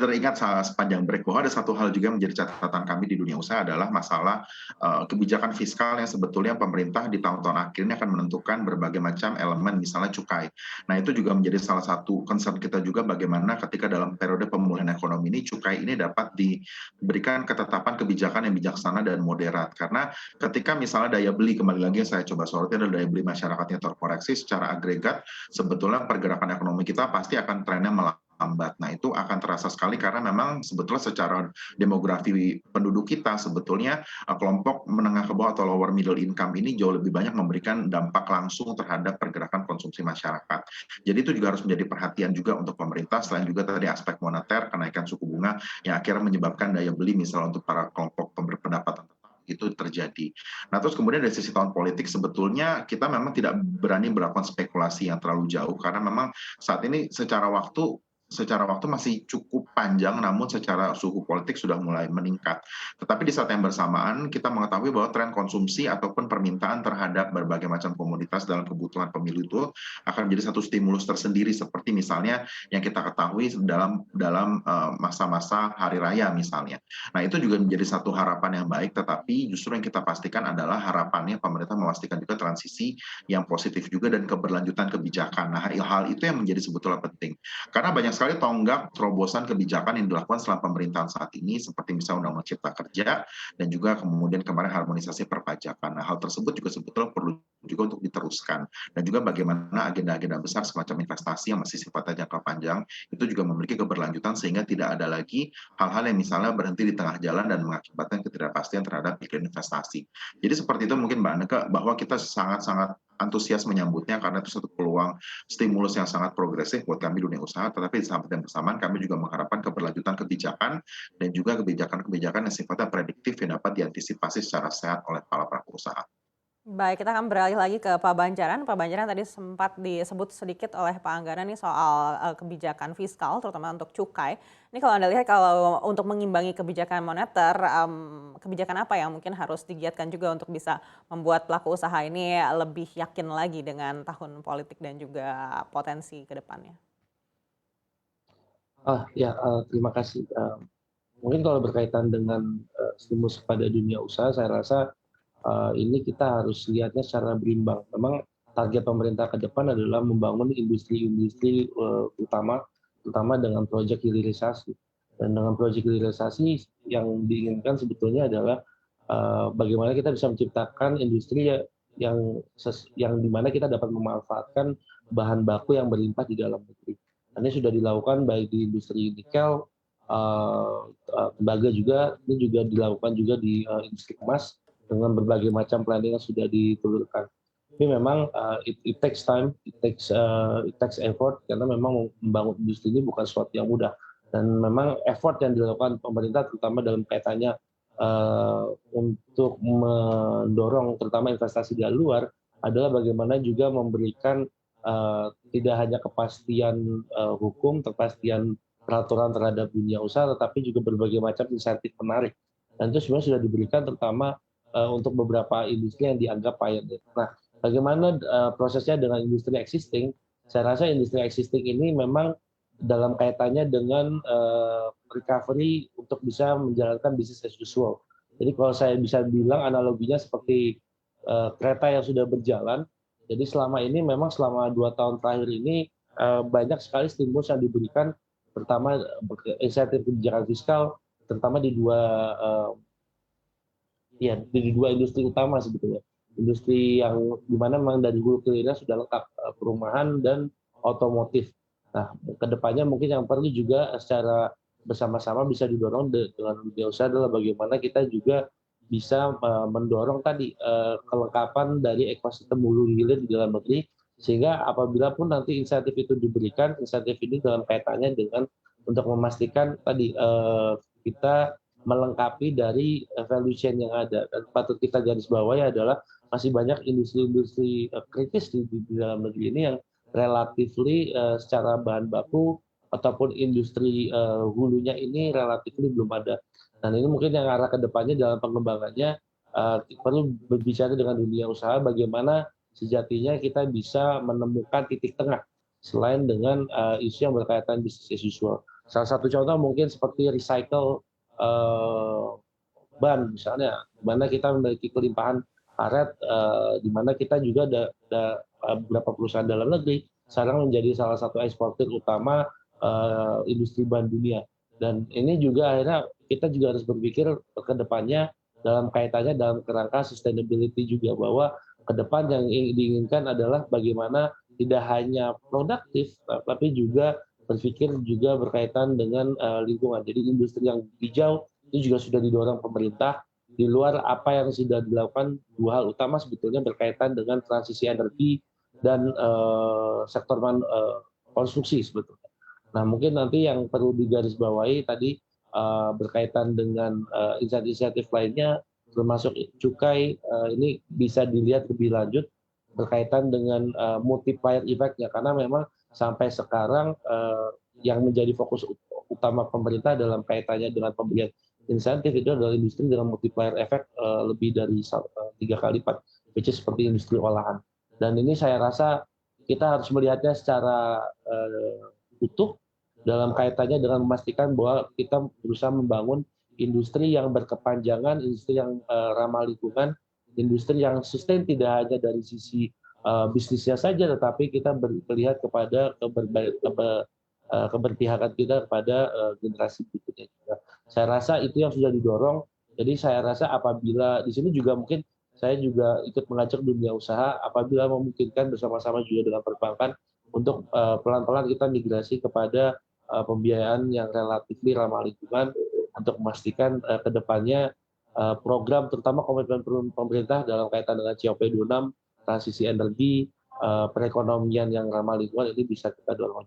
teringat sepanjang break bahwa ada satu hal juga yang menjadi catatan kami di dunia usaha adalah masalah kebijakan fiskal yang sebetulnya pemerintah di tahun-tahun akhir ini akan menentukan berbagai macam elemen, misalnya cukai. Nah, itu juga menjadi salah satu concern kita juga bagaimana ketika dalam periode pemulihan ekonomi ini cukai ini dapat diberikan ketetapan kebijakan yang bijaksana dan moderat. Karena ketika misalnya daya beli, kembali lagi yang saya coba soroti adalah daya beli masyarakatnya terkoreksi secara agregat, sebetulnya pergerakan ekonomi kita pasti akan trennya melambat. Nah, itu akan terasa sekali karena memang sebetulnya secara demografi penduduk kita sebetulnya kelompok menengah ke bawah atau lower middle income ini jauh lebih banyak memberikan dampak langsung terhadap pergerakan konsumsi masyarakat. Jadi itu juga harus menjadi perhatian juga untuk pemerintah, selain juga tadi aspek moneter, kenaikan suku bunga yang akhirnya menyebabkan daya beli misalnya untuk para kelompok berpendapatan itu terjadi. Nah, terus kemudian dari sisi tahun politik sebetulnya kita memang tidak berani melakukan spekulasi yang terlalu jauh karena memang saat ini secara waktu masih cukup panjang, namun secara suhu politik sudah mulai meningkat. Tetapi di saat yang bersamaan kita mengetahui bahwa tren konsumsi ataupun permintaan terhadap berbagai macam komoditas dalam kebutuhan pemilu itu akan menjadi satu stimulus tersendiri, seperti misalnya yang kita ketahui dalam masa-masa hari raya misalnya. Nah, itu juga menjadi satu harapan yang baik, tetapi justru yang kita pastikan adalah harapannya pemerintah memastikan juga transisi yang positif juga dan keberlanjutan kebijakan. Nah, hal itu yang menjadi sebetulnya penting. Karena banyak sekali tonggak terobosan kebijakan yang dilakukan selama pemerintahan saat ini, seperti misalnya Undang-Undang Cipta Kerja, dan juga kemudian kemarin harmonisasi perpajakan. Nah, hal tersebut juga sebetulnya perlu juga untuk diteruskan. Dan juga bagaimana agenda-agenda besar semacam investasi yang masih sifatnya jangka panjang, itu juga memiliki keberlanjutan sehingga tidak ada lagi hal-hal yang misalnya berhenti di tengah jalan dan mengakibatkan ketidakpastian terhadap iklim investasi. Jadi seperti itu mungkin Mbak Aneka, bahwa kita sangat-sangat antusias menyambutnya karena itu satu peluang stimulus yang sangat progresif buat kami dunia usaha, tetapi di samping bersamaan kami juga mengharapkan keberlanjutan kebijakan dan juga kebijakan-kebijakan yang sifatnya prediktif yang dapat diantisipasi secara sehat oleh para pelaku usaha. Baik, kita akan beralih lagi ke Pak Banjaran. Pak Banjaran tadi sempat disebut sedikit oleh Pak Anggara nih soal kebijakan fiskal, terutama untuk cukai. Ini kalau Anda lihat kalau untuk mengimbangi kebijakan moneter, kebijakan apa yang mungkin harus digiatkan juga untuk bisa membuat pelaku usaha ini lebih yakin lagi dengan tahun politik dan juga potensi ke depannya? Ya, terima kasih. Mungkin kalau berkaitan dengan stimulus kepada dunia usaha, saya rasa ini kita harus lihatnya secara berimbang. Memang target pemerintah ke depan adalah membangun industri-industri terutama dengan proyek hilirisasi. Dan dengan proyek hilirisasi yang diinginkan sebetulnya adalah bagaimana kita bisa menciptakan industri yang dimana kita dapat memanfaatkan bahan baku yang berlimpah di dalam negeri. Ini sudah dilakukan baik di industri nikel, tembaga juga, ini juga dilakukan juga di industri emas dengan berbagai macam planning yang sudah ditelurkan. Tapi memang it takes time, it takes effort karena memang membangun industri ini bukan sesuatu yang mudah. Dan memang effort yang dilakukan pemerintah terutama dalam kaitannya untuk mendorong terutama investasi dari luar adalah bagaimana juga memberikan tidak hanya kepastian hukum, kepastian peraturan terhadap dunia usaha, tetapi juga berbagai macam insentif menarik. Dan itu sebenarnya sudah diberikan terutama untuk beberapa industri yang dianggap pioneer. Nah, bagaimana prosesnya dengan industri existing? Saya rasa industri existing ini memang dalam kaitannya dengan recovery untuk bisa menjalankan business as usual. Jadi kalau saya bisa bilang analoginya seperti kereta yang sudah berjalan. Jadi selama ini memang selama 2 tahun terakhir ini banyak sekali stimulus yang diberikan, pertama insentif kebijakan fiskal, terutama di dua industri utama sebetulnya. Industri yang dimana memang dari hulu ke hilir sudah lengkap, perumahan dan otomotif. Nah, kedepannya mungkin yang perlu juga secara bersama-sama bisa didorong dengan dunia usaha adalah bagaimana kita juga bisa mendorong tadi kelengkapan dari ekosistem hulu hilir di dalam negeri, sehingga apabila pun nanti insentif itu diberikan, insentif ini dalam kaitannya dengan untuk memastikan tadi kita melengkapi dari value chain yang ada. Dan patut kita garis bawahi adalah masih banyak industri-industri kritis di dalam negeri ini yang relatifly secara bahan baku ataupun industri hulunya ini relatifly belum ada. Dan ini mungkin yang arah ke depannya dalam pengembangannya perlu berbicara dengan dunia usaha bagaimana sejatinya kita bisa menemukan titik tengah selain dengan isu yang berkaitan business as usual. Salah satu contoh mungkin seperti recycle ban misalnya, di mana kita memiliki kelimpahan karet, di mana kita juga beberapa perusahaan dalam negeri sekarang menjadi salah satu eksportir utama industri ban dunia. Dan ini juga akhirnya kita juga harus berpikir ke depannya dalam kaitannya dalam kerangka sustainability juga, bahwa ke depan yang diinginkan adalah bagaimana tidak hanya produktif, tapi juga berpikir juga berkaitan dengan lingkungan. Jadi industri yang hijau itu juga sudah didorong pemerintah. Di luar apa yang sudah dilakukan, dua hal utama sebetulnya berkaitan dengan transisi energi dan sektor konstruksi sebetulnya. Nah, mungkin nanti yang perlu digarisbawahi tadi berkaitan dengan insentif-insentif lainnya, termasuk cukai, ini bisa dilihat lebih lanjut berkaitan dengan multiplier effect-nya, karena memang sampai sekarang yang menjadi fokus utama pemerintah dalam kaitannya dengan pemberian insentif itu adalah industri dengan multiplier effect lebih dari 3 kali lipat, which is seperti industri olahan. Dan ini saya rasa kita harus melihatnya secara utuh dalam kaitannya dengan memastikan bahwa kita berusaha membangun industri yang berkepanjangan, industri yang ramah lingkungan, industri yang sustain tidak hanya dari sisi bisnisnya saja, tetapi kita melihat kepada keberpihakan kita kepada generasi berikutnya juga. Saya rasa itu yang sudah didorong. Jadi saya rasa apabila di sini juga mungkin saya juga ikut mengajak dunia usaha apabila memungkinkan bersama-sama juga dengan perbankan untuk pelan-pelan kita migrasi kepada pembiayaan yang relatif ramah lingkungan untuk memastikan ke depannya program terutama komitmen pemerintah dalam kaitan dengan COP26, transisi energi, perekonomian yang ramah lingkungan ini bisa kita dorong.